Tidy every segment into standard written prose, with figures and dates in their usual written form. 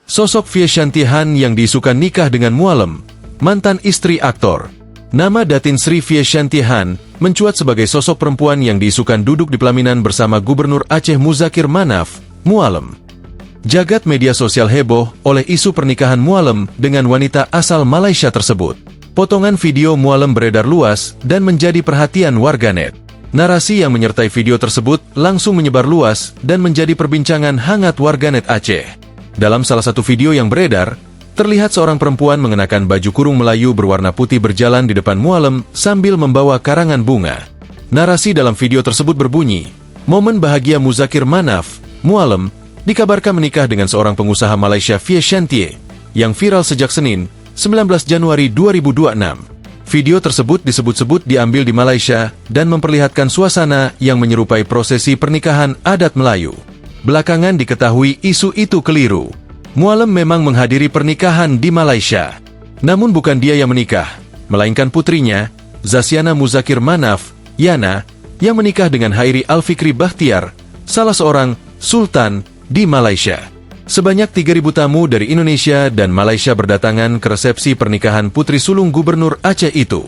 Sosok Fie Shantie-han yang diisukan nikah dengan Mualem, mantan istri aktor. Nama Datin Sri Fie Shantie-han mencuat sebagai sosok perempuan yang diisukan duduk di pelaminan bersama Gubernur Aceh Muzakir Manaf, Mualem. Jagat media sosial heboh oleh isu pernikahan Mualem dengan wanita asal Malaysia tersebut. Potongan video Mualem beredar luas dan menjadi perhatian warganet. Narasi yang menyertai video tersebut langsung menyebar luas dan menjadi perbincangan hangat warganet Aceh. Dalam salah satu video yang beredar, terlihat seorang perempuan mengenakan baju kurung Melayu berwarna putih berjalan di depan Mualem sambil membawa karangan bunga. Narasi dalam video tersebut berbunyi, "Momen bahagia Muzakir Manaf, Mualem, dikabarkan menikah dengan seorang pengusaha Malaysia Fie Shantie, yang viral sejak Senin, 19 Januari 2026. Video tersebut disebut-sebut diambil di Malaysia dan memperlihatkan suasana yang menyerupai prosesi pernikahan adat Melayu. Belakangan diketahui isu itu keliru. Mualem memang menghadiri pernikahan di Malaysia. Namun bukan dia yang menikah, melainkan putrinya, Zasyana Muzakir Manaf, Yana, yang menikah dengan Hairi Alfikri Bakhtiar, salah seorang sultan di Malaysia. Sebanyak 3.000 tamu dari Indonesia dan Malaysia berdatangan ke resepsi pernikahan putri sulung Gubernur Aceh itu.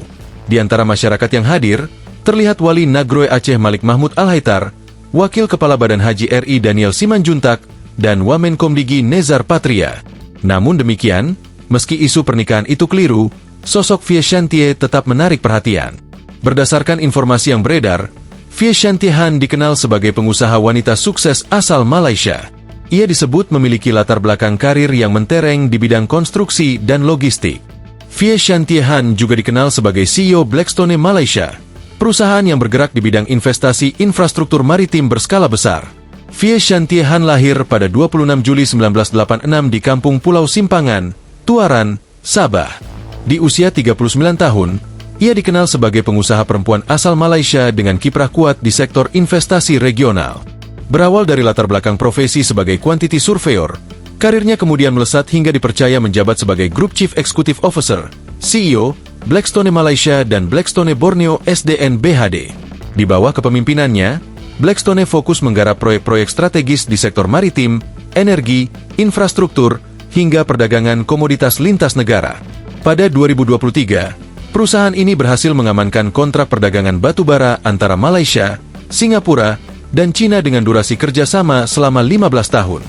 Di antara masyarakat yang hadir, terlihat Wali Nagroi Aceh Malik Mahmud Al-Haitar, Wakil Kepala Badan Haji RI Daniel Simanjuntak, dan Wamenkomdigi Nezar Patria. Namun demikian, meski isu pernikahan itu keliru, sosok Fie Shantie tetap menarik perhatian. Berdasarkan informasi yang beredar, Fie Shantie-han dikenal sebagai pengusaha wanita sukses asal Malaysia. Ia disebut memiliki latar belakang karir yang mentereng di bidang konstruksi dan logistik. Fie Shantie-han juga dikenal sebagai CEO Blackstone Malaysia, perusahaan yang bergerak di bidang investasi infrastruktur maritim berskala besar. Fie Shantie-han lahir pada 26 Juli 1986 di Kampung Pulau Simpangan, Tuaran, Sabah. Di usia 39 tahun, ia dikenal sebagai pengusaha perempuan asal Malaysia dengan kiprah kuat di sektor investasi regional. Berawal dari latar belakang profesi sebagai quantity surveyor, karirnya kemudian melesat hingga dipercaya menjabat sebagai Group Chief Executive Officer, CEO, Blackstone Malaysia dan Blackstone Borneo SDN BHD. Di bawah kepemimpinannya, Blackstone fokus menggarap proyek-proyek strategis di sektor maritim, energi, infrastruktur, hingga perdagangan komoditas lintas negara. Pada 2023, perusahaan ini berhasil mengamankan kontrak perdagangan batu bara antara Malaysia, Singapura, dan Cina dengan durasi kerjasama selama 15 tahun.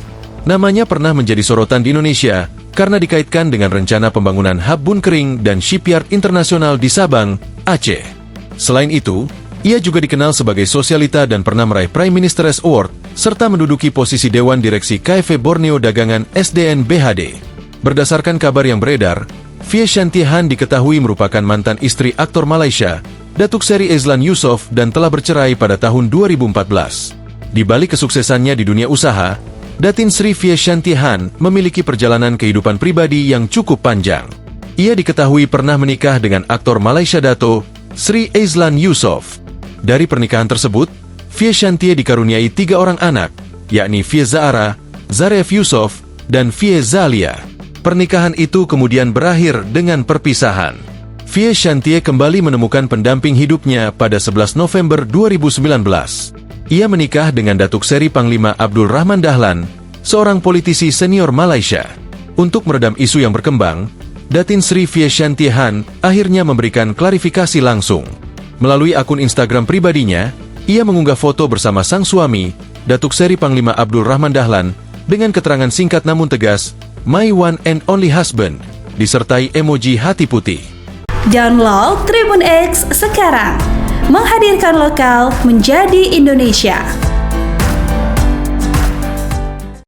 Namanya pernah menjadi sorotan di Indonesia karena dikaitkan dengan rencana pembangunan hub bunkering dan shipyard internasional di Sabang, Aceh. Selain itu, ia juga dikenal sebagai sosialita dan pernah meraih Prime Minister's Award, serta menduduki posisi Dewan Direksi KFV Borneo Dagangan SDN BHD. Berdasarkan kabar yang beredar, Fie Shantie-han diketahui merupakan mantan istri aktor Malaysia, Datuk Seri Ezlan Yusof, dan telah bercerai pada tahun 2014. Di balik kesuksesannya di dunia usaha, Datin Sri Fie Shantie-han memiliki perjalanan kehidupan pribadi yang cukup panjang. Ia diketahui pernah menikah dengan aktor Malaysia Dato' Sri Ezlan Yusof. Dari pernikahan tersebut, Fie Shantie dikaruniai 3 orang anak, yakni Fie Zahra, Zaref Yusof, dan Fie Zalia. Pernikahan itu kemudian berakhir dengan perpisahan. Fie Shantie kembali menemukan pendamping hidupnya pada 11 November 2019. Ia menikah dengan Datuk Seri Panglima Abdul Rahman Dahlan, seorang politisi senior Malaysia. Untuk meredam isu yang berkembang, Datin Sri Fie Shantie-han akhirnya memberikan klarifikasi langsung. Melalui akun Instagram pribadinya, ia mengunggah foto bersama sang suami, Datuk Seri Panglima Abdul Rahman Dahlan, dengan keterangan singkat namun tegas, "My one and only husband," disertai emoji hati putih. Download Tribun X sekarang, menghadirkan lokal menjadi Indonesia.